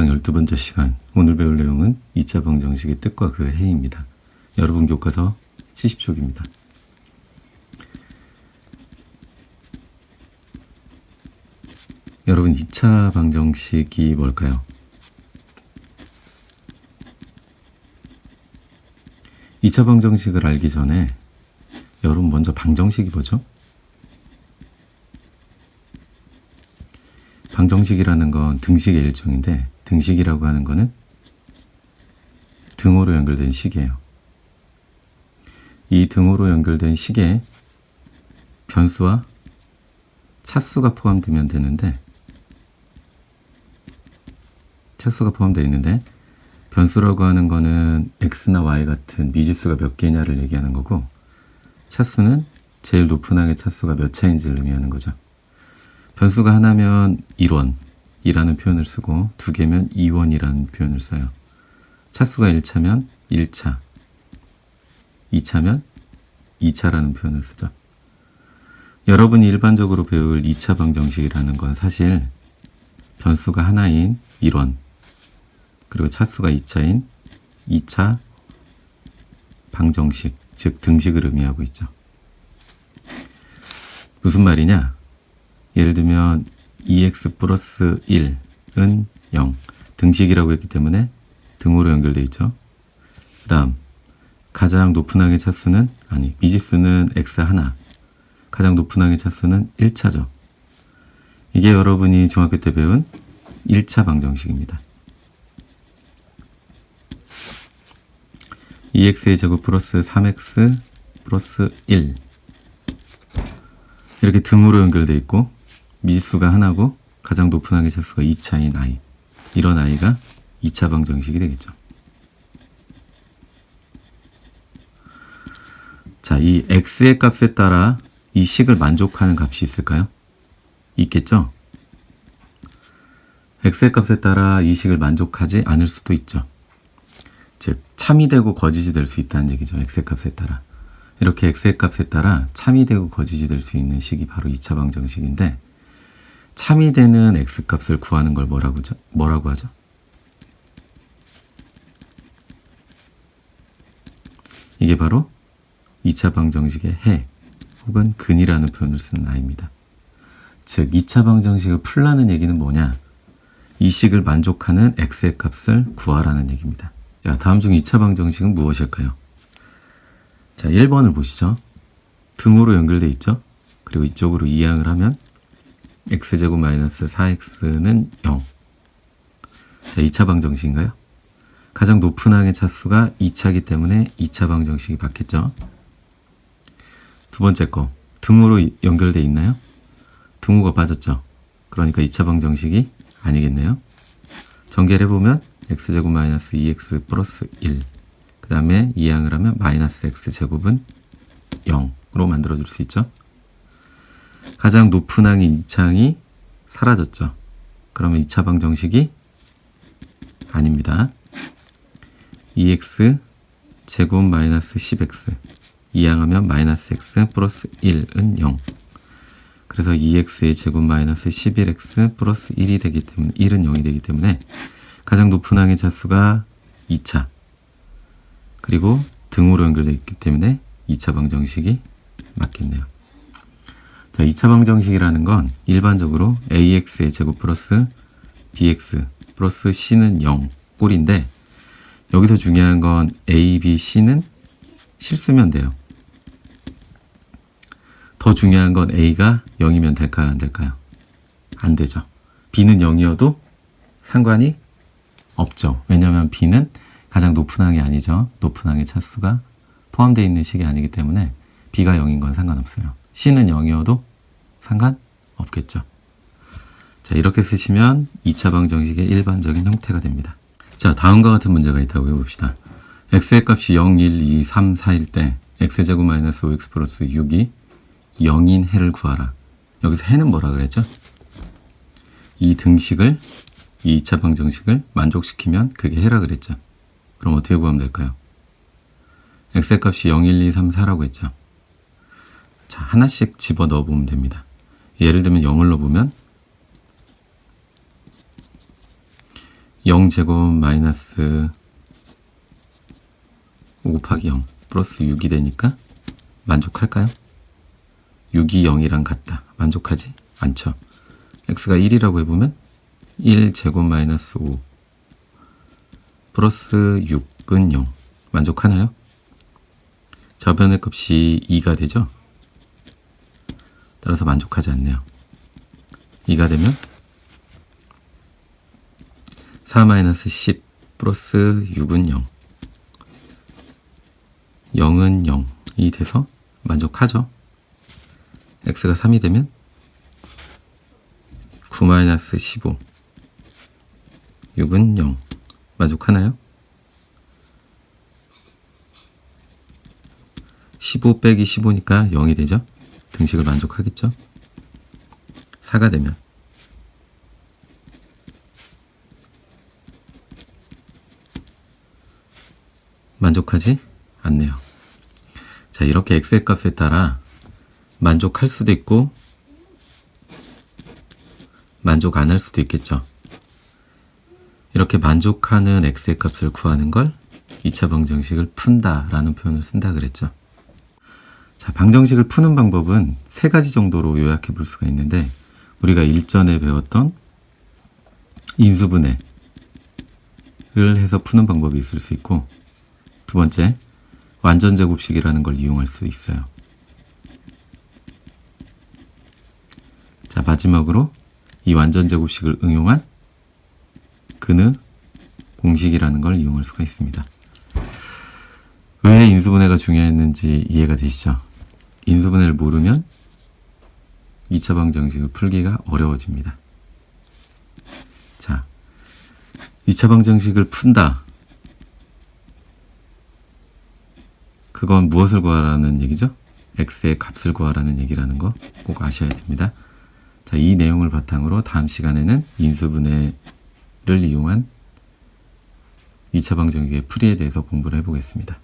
영상 12번째 시간, 오늘 배울 내용은 2차 방정식의 뜻과 그 해입니다. 여러분 교과서 70쪽입니다. 여러분 2차 방정식이 뭘까요? 2차 방정식을 알기 전에 여러분 먼저 방정식이 뭐죠? 방정식이라는 건 등식의 일종인데, 등식이라고 하는 거는 등호로 연결된 식이에요. 이 등호로 연결된 식에 변수와 차수가 포함되면 되는데, 차수가 포함되어 있는데, 변수라고 하는 거는 x나 y 같은 미지수가 몇 개냐를 얘기하는 거고, 차수는 제일 높은 항의 차수가 몇 차인지를 의미하는 거죠. 변수가 하나면 1원이라는 표현을 쓰고, 두 개면 2원이라는 표현을 써요. 차수가 1차면 1차, 2차면 2차라는 표현을 쓰죠. 여러분이 일반적으로 배울 2차 방정식이라는 건 사실 변수가 하나인 1원, 그리고 차수가 2차인 2차 방정식, 즉 등식을 의미하고 있죠. 무슨 말이냐? 예를 들면 2x 플러스 1은 0, 등식이라고 했기 때문에 등호로 연결되어 있죠. 그 다음 가장 높은 항의 차수는, 미지수는 x 하나, 가장 높은 항의 차수는 1차죠. 이게 여러분이 중학교 때 배운 1차 방정식입니다. 2x의 제곱 플러스 3x 플러스 1, 이렇게 등호로 연결되어 있고, 미지수가 하나고 가장 높은 항의 차수가 2차인 i, 이런 i가 2차 방정식이 되겠죠. 자, 이 x의 값에 따라 이 식을 만족하는 값이 있을까요? 있겠죠? x의 값에 따라 이 식을 만족하지 않을 수도 있죠. 즉, 참이 되고 거짓이 될 수 있다는 얘기죠. x의 값에 따라. 이렇게 x의 값에 따라 참이 되고 거짓이 될 수 있는 식이 바로 2차 방정식인데, 참이 되는 x값을 구하는 걸 뭐라고 하죠? 이게 바로 2차 방정식의 해 혹은 근이라는 표현을 쓰는 i입니다. 즉, 2차 방정식을 풀라는 얘기는 뭐냐? 이 식을 만족하는 x의 값을 구하라는 얘기입니다. 자, 다음 중 2차 방정식은 무엇일까요? 자, 1번을 보시죠. 등호로 연결되어 있죠? 그리고 이쪽으로 이항을 하면 x제곱 마이너스 4x는 0. 자, 2차 방정식인가요? 가장 높은 항의 차수가 2차이기 때문에 2차 방정식이 받겠죠. 두 번째 거, 등호로 연결되어 있나요? 등호가 빠졌죠. 그러니까 2차 방정식이 아니겠네요. 전개를 해보면 x제곱 마이너스 2x 플러스 1, 그 다음에 이항을 하면 마이너스 x제곱은 0으로 만들어줄 수 있죠. 가장 높은 항인 2차항이 사라졌죠. 그러면 2차 방정식이 아닙니다. 2x 제곱 마이너스 10x, 이항하면 마이너스 x 플러스 1은 0. 그래서 2x의 제곱 마이너스 11x 플러스 1이 되기 때문에, 1은 0이 되기 때문에 가장 높은 항의 차수가 2차, 그리고 등호로 연결되어 있기 때문에 2차 방정식이 맞겠네요. 자, 2차 방정식이라는 건 일반적으로 ax의 제곱 플러스 bx 플러스 c는 0 꼴인데, 여기서 중요한 건 a, b, c는 실수면 돼요. 더 중요한 건 a가 0이면 될까요? 안 될까요? 안 되죠. b는 0이어도 상관이 없죠. 왜냐하면 b는 가장 높은 항이 아니죠. 높은 항의 차수가 포함되어 있는 식이 아니기 때문에 b가 0인 건 상관없어요. c는 0이어도 상관없겠죠. 자, 이렇게 쓰시면 2차 방정식의 일반적인 형태가 됩니다. 자, 다음과 같은 문제가 있다고 해봅시다. x의 값이 0, 1, 2, 3, 4일 때 x제곱 마이너스 5x 플러스 6이 0인 해를 구하라. 여기서 해는 뭐라 그랬죠? 이 등식을, 이 2차 방정식을 만족시키면 그게 해라 그랬죠. 그럼 어떻게 구하면 될까요? x의 값이 0, 1, 2, 3, 4라고 했죠. 자, 하나씩 집어 넣어 보면 됩니다. 예를 들면 0을 넣어보면 0제곱 마이너스 5 곱하기 0 플러스 6이 되니까 만족할까요? 6이 0이랑 같다. 만족하지 않죠. x가 1이라고 해보면 1제곱 마이너스 5 플러스 6은 0. 만족하나요? 저변의 값이 2가 되죠? 따라서 만족하지 않네요. 2가 되면 4-10 플러스 6은 0. 0은 0이 돼서 만족하죠. x가 3이 되면 9-15 6은 0. 만족하나요? 15 빼기 15니까 0이 되죠. 등식을 만족하겠죠. 4가 되면 만족하지 않네요. 자, 이렇게 x의 값에 따라 만족할 수도 있고 만족 안 할 수도 있겠죠. 이렇게 만족하는 x의 값을 구하는 걸 2차 방정식을 푼다 라는 표현을 쓴다 그랬죠. 자, 방정식을 푸는 방법은 세 가지 정도로 요약해 볼 수가 있는데, 우리가 일전에 배웠던 인수분해를 해서 푸는 방법이 있을 수 있고, 두 번째, 완전제곱식이라는 걸 이용할 수 있어요. 자, 마지막으로 이 완전제곱식을 응용한 근의 공식이라는 걸 이용할 수가 있습니다. 왜 인수분해가 중요했는지 이해가 되시죠? 인수분해를 모르면 2차 방정식을 풀기가 어려워집니다. 자, 2차 방정식을 푼다. 그건 무엇을 구하라는 얘기죠? x의 값을 구하라는 얘기라는 거 꼭 아셔야 됩니다. 자, 이 내용을 바탕으로 다음 시간에는 인수분해를 이용한 2차 방정식의 풀이에 대해서 공부를 해보겠습니다.